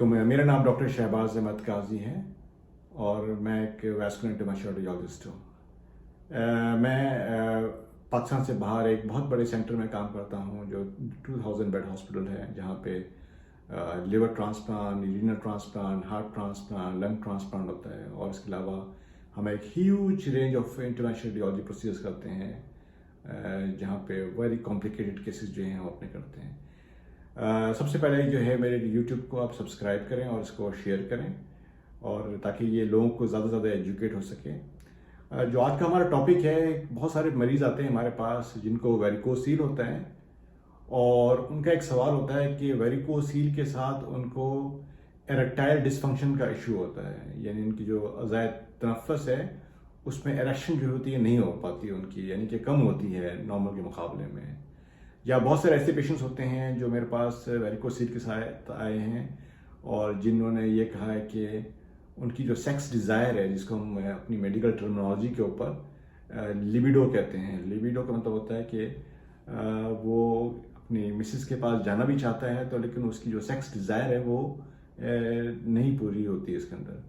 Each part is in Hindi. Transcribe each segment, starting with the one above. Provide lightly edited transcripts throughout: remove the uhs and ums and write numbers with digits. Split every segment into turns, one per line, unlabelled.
अस्सलामुअलैकुम। मेरा नाम डॉक्टर शहबाज अहमद काजी है और मैं एक वैस्कुलर इंटरवेंशनोलॉजिस्ट हूँ। मैं पाकिस्तान से बाहर एक बहुत बड़े सेंटर में काम करता हूँ जो 2000 बेड हॉस्पिटल है, जहाँ पे liver transplant, renal transplant, heart transplant, lung transplant होता है। और इसके अलावा हम एक huge range of interventional radiology procedures करते हैं, जहाँ पे वेरी कॉम्प्लिकेटेड केसेस जो हैं वो अपने करते हैं। सबसे पहले जो है मेरे यूट्यूब को आप सब्सक्राइब करें और इसको शेयर करें, और ताकि ये लोगों को ज़्यादा से ज़्यादा एजुकेट हो सके। जो आज का हमारा टॉपिक है, बहुत सारे मरीज़ आते हैं हमारे पास जिनको वेरिकोसील होता है, और उनका एक सवाल होता है कि वेरिकोसील के साथ उनको एरेक्टाइल डिसफंक्शन का इशू होता है, यानी उनकी जो अज़ाय तनफ़्फ़ुस है उसमें एरेक्शन जो होती है नहीं हो पाती उनकी, यानी कि कम होती है नॉर्मल के मुकाबले में। या बहुत सारे ऐसे पेशेंट्स होते हैं जो मेरे पास वेरिकोसील के साथ आए हैं और जिन्होंने ये कहा है कि उनकी जो सेक्स डिज़ायर है, जिसको हम अपनी मेडिकल टर्मिनोलॉजी के ऊपर लिबिडो कहते हैं। लिबिडो का मतलब होता है कि वो अपनी मिसेस के पास जाना भी चाहता है, तो लेकिन उसकी जो सेक्स डिज़ायर है वो नहीं पूरी होती है इसके अंदर।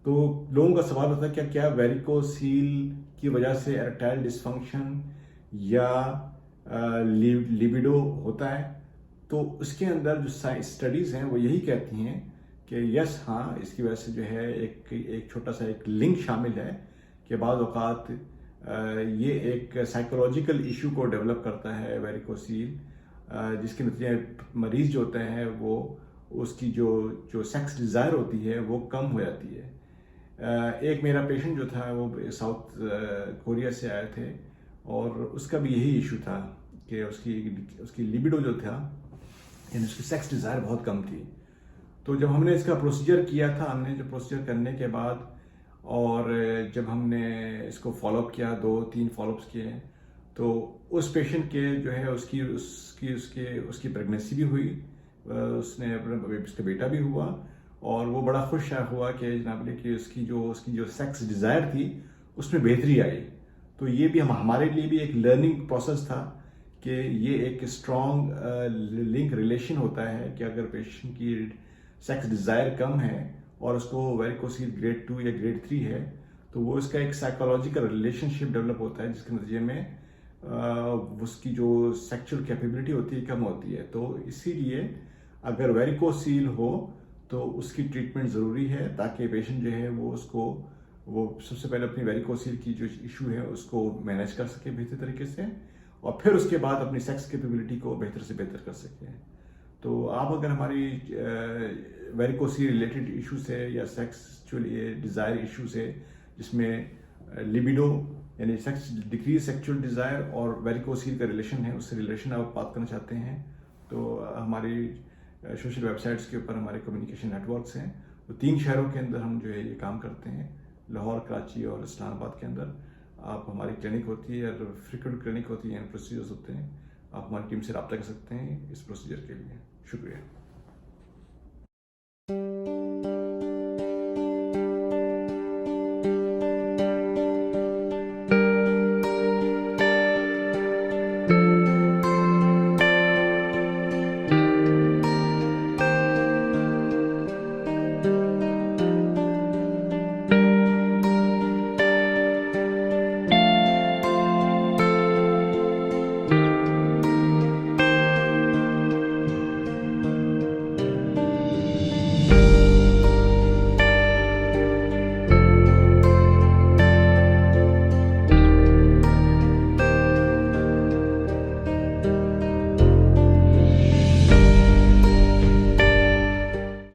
तो लोगों का सवाल होता है क्या क्या वेरिकोसील की वजह से एरेक्टाइल डिसफंक्शन या लिबिडो होता है? तो उसके अंदर जो स्टडीज़ हैं वो यही कहती हैं कि यस, हाँ, इसकी वजह से जो है एक छोटा सा एक लिंक शामिल है कि बाज़ औक़ात ये एक साइकोलॉजिकल इशू को डेवलप करता है वेरिकोसील, जिसके नतीजे मरीज़ जो होते हैं वो उसकी जो सेक्स डिज़ायर होती है वो कम हो जाती है। एक मेरा पेशेंट जो था वो साउथ कोरिया से आए थे और उसका भी यही इशू था कि उसकी लिबिडो जो था, यानी उसकी सेक्स डिज़ायर बहुत कम थी। तो जब हमने इसका प्रोसीजर किया था, हमने जो प्रोसीजर करने के बाद और जब हमने इसको फॉलोअप किया, 2-3 फॉलोअप्स किए, तो उस पेशेंट के जो है उसकी प्रेगनेंसी भी हुई, उसने उसका बेटा भी हुआ, और वो बड़ा खुश हुआ कि जनाब कि उसकी जो सेक्स डिज़ायर थी उसमें बेहतरी आई। तो ये भी हमारे लिए भी एक लर्निंग प्रोसेस था कि ये एक स्ट्रॉन्ग लिंक रिलेशन होता है कि अगर पेशेंट की सेक्स डिज़ायर कम है और उसको वेरिकोसील ग्रेड 2 या ग्रेड 3 है, तो वो इसका एक साइकोलॉजिकल रिलेशनशिप डेवलप होता है, जिसके नतीजे में उसकी जो सेक्सुअल कैपेबिलिटी होती है कम होती है। तो इसीलिए अगर वेरिकोसील हो तो उसकी ट्रीटमेंट ज़रूरी है, ताकि पेशेंट जो है वो सबसे पहले अपनी वेरिकोसील की जो इशू है उसको मैनेज कर सके बेहतर तरीके से, और फिर उसके बाद अपनी सेक्स कैपेबिलिटी को बेहतर से बेहतर कर सके। तो आप अगर हमारी वेरिकोसील रिलेटेड इशू से या सेक्सुअल डिज़ायर इशू से, जिसमें लिबिडो यानी डिक्रीज सेक्सुअल डिज़ायर और वेरिकोसील का रिलेशन है, उससे रिलेशन आप बात करना चाहते हैं, तो हमारी सोशल वेबसाइट्स के ऊपर हमारे कम्युनिकेशन नेटवर्क्स हैं। तो 3 शहरों के अंदर हम जो है ये काम करते हैं, लाहौर, कराची और इस्लामाबाद के अंदर। आप हमारी क्लिनिक होती है और फ्रीक्वेंट क्लिनिक होती है, प्रोसीजर्स होते हैं। आप हमारी टीम से रब्ता कर सकते हैं इस प्रोसीजर के लिए। शुक्रिया।